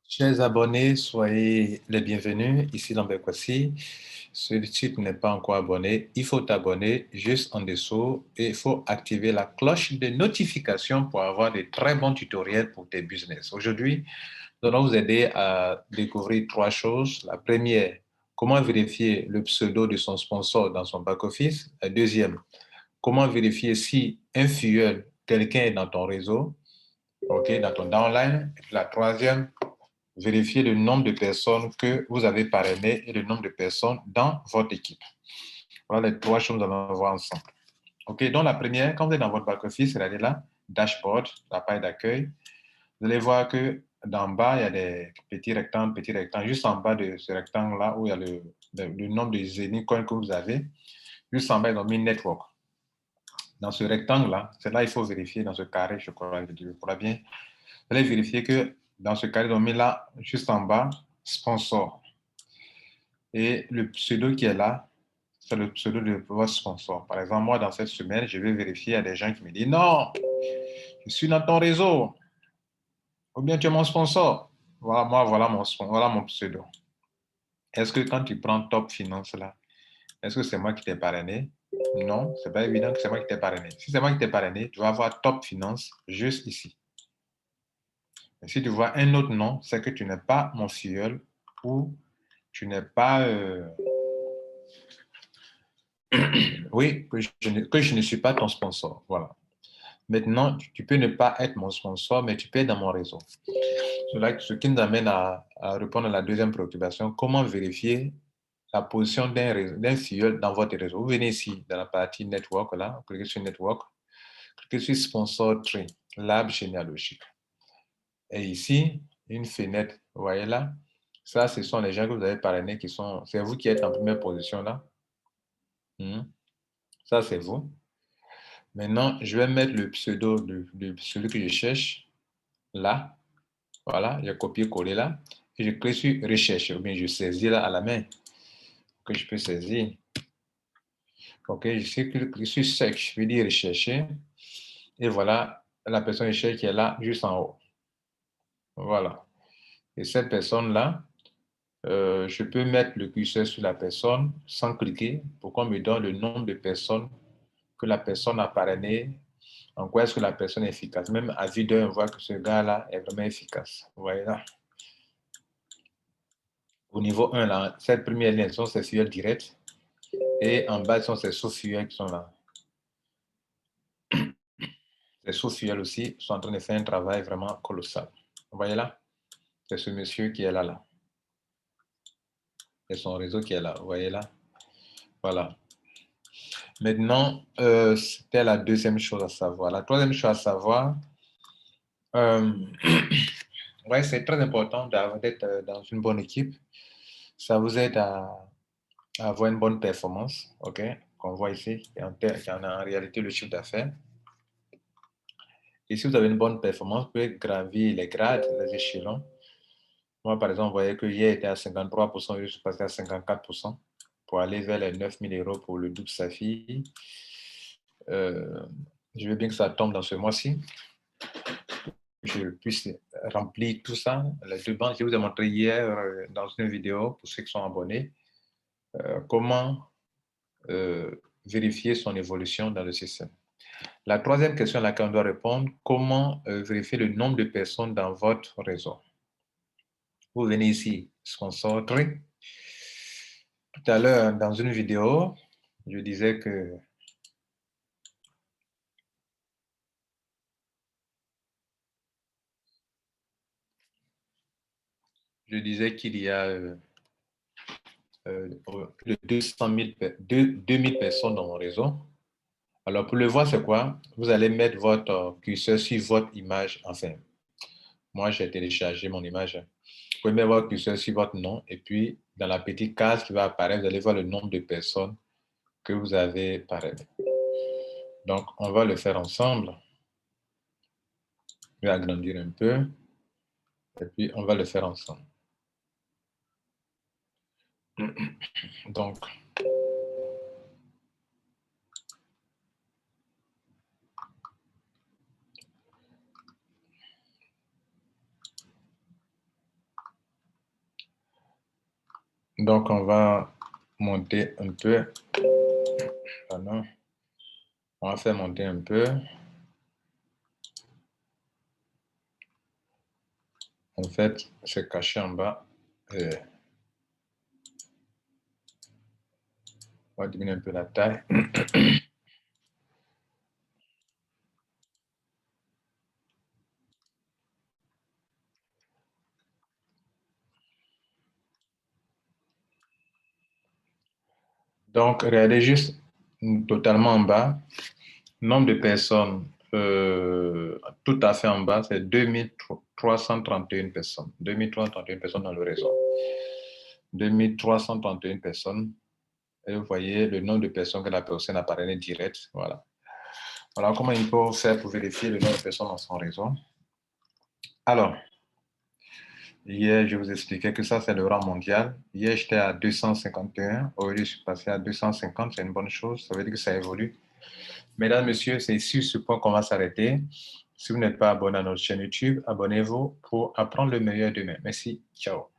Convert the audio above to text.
Chers abonnés, soyez les bienvenus ici dans Bekwasi. Si tu n'es pas encore abonné, il faut t'abonner juste en dessous et il faut activer la cloche de notification pour avoir de très bons tutoriels pour tes business. Aujourd'hui, nous allons vous aider à découvrir trois choses. La première, comment vérifier le pseudo de son sponsor dans son back-office. La deuxième, comment vérifier si un filleul, quelqu'un est dans ton réseau, ok, dans ton downline. Et puis la troisième, vérifier le nombre de personnes que vous avez parrainées et le nombre de personnes dans votre équipe. Voilà les trois choses que nous allons voir ensemble. OK, donc la première, quand vous êtes dans votre back-office, c'est-à-dire là, dashboard, la page d'accueil, vous allez voir que d'en bas, il y a des petits rectangles. Juste en bas de ce rectangle-là, où il y a le nombre de Zenitcoin que vous avez, juste en bas, ils ont mis network. Dans ce rectangle-là, c'est là il faut vérifier, dans ce carré, je crois bien, vous allez vérifier que dans ce carré, ils ont mis là, juste en bas, sponsor. Et le pseudo qui est là, c'est le pseudo de votre sponsor. Par exemple, moi, dans cette semaine, je vais vérifier à des gens qui me disent non, je suis dans ton réseau, ou bien tu es mon sponsor. Voilà, moi, voilà mon pseudo. Est-ce que quand tu prends Top Finance là, est-ce que c'est moi qui t'ai parrainé? Non, c'est pas évident que c'est moi qui t'ai parrainé. Si c'est moi qui t'ai parrainé, tu vas avoir Top Finance juste ici. Et si tu vois un autre nom, c'est que tu n'es pas mon filleul ou tu n'es pas oui, que je ne suis pas ton sponsor. Voilà. Maintenant, tu peux ne pas être mon sponsor, mais tu peux être dans mon réseau. Ce qui nous amène à répondre à la deuxième préoccupation, comment vérifier la position d'un filleul dans votre réseau. Vous venez ici, dans la partie network, là, vous cliquez sur network, cliquez sur sponsor tree, l'arbre généalogique. Et ici, une fenêtre, vous voyez là, ça, ce sont les gens que vous avez parrainés qui sont, c'est vous qui êtes en première position là. Ça, c'est vous. Maintenant, je vais mettre le pseudo de celui que je cherche là. Voilà, j'ai copié-collé là. Et je clique sur recherche. Ou bien je saisis là à la main que je peux saisir. OK, je clique sur search. Je vais dire rechercher. Et voilà, la personne recherche qui est là, juste en haut. Voilà. Et cette personne-là, je peux mettre le curseur sur la personne sans cliquer pour qu'on me donne le nombre de personnes que la personne a parrainé. En quoi est-ce que la personne est efficace? Même à vue d'œil, on voit que ce gars-là est vraiment efficace. Vous voyez là. Au niveau 1, là, cette première ligne sont ces filières directes et en bas sont ces sous-filières qui sont là. Les sous-filières aussi sont en train de faire un travail vraiment colossal. Vous voyez là? C'est ce monsieur qui est là, là. C'est son réseau qui est là. Vous voyez là? Voilà. Maintenant, c'était la deuxième chose à savoir. La troisième chose à savoir, ouais, c'est très important d'être dans une bonne équipe. Ça vous aide à avoir une bonne performance, OK, qu'on voit ici, qui en a en réalité le chiffre d'affaires. Et si vous avez une bonne performance, vous pouvez gravir les grades, les échelons. Moi, par exemple, vous voyez que hier était à 53%, je suis passé à 54% pour aller vers les 9 000 € pour le double Saphir. Je veux bien que ça tombe dans ce mois-ci. Je puisse remplir tout ça. Les deux banques, je vous ai montré hier dans une vidéo, pour ceux qui sont abonnés, comment vérifier son évolution dans le système. La troisième question à laquelle on doit répondre, comment vérifier le nombre de personnes dans votre réseau? Vous venez ici, sponsor tree. Tout à l'heure, dans une vidéo, je disais que qu'il y a plus de 2000 personnes dans mon réseau. Alors, pour le voir, c'est quoi? Vous allez mettre votre curseur sur votre image. Enfin, moi, j'ai téléchargé mon image. Vous pouvez mettre votre curseur sur votre nom et puis, dans la petite case qui va apparaître, vous allez voir le nombre de personnes que vous avez parrainées. Donc, on va le faire ensemble. Je vais agrandir un peu et puis on va le faire ensemble. Donc, Donc, on va monter un peu. Pardon. On va faire monter un peu. En fait, c'est caché en bas. On va diminuer un peu la taille. Donc, regardez juste totalement en bas. Nombre de personnes tout à fait en bas, c'est 2331 personnes. 2331 personnes dans le réseau. 2331 personnes. Et vous voyez le nombre de personnes que la personne a parrainé direct. Voilà. Voilà comment il faut faire pour vérifier le nombre de personnes dans son réseau. Alors, hier, je vous expliquais que ça, c'est le rang mondial. Hier, j'étais à 251. Aujourd'hui, je suis passé à 250. C'est une bonne chose. Ça veut dire que ça évolue. Mesdames, Messieurs, c'est sur ce point qu'on va s'arrêter. Si vous n'êtes pas abonné à notre chaîne YouTube, abonnez-vous pour apprendre le meilleur demain. Merci. Ciao.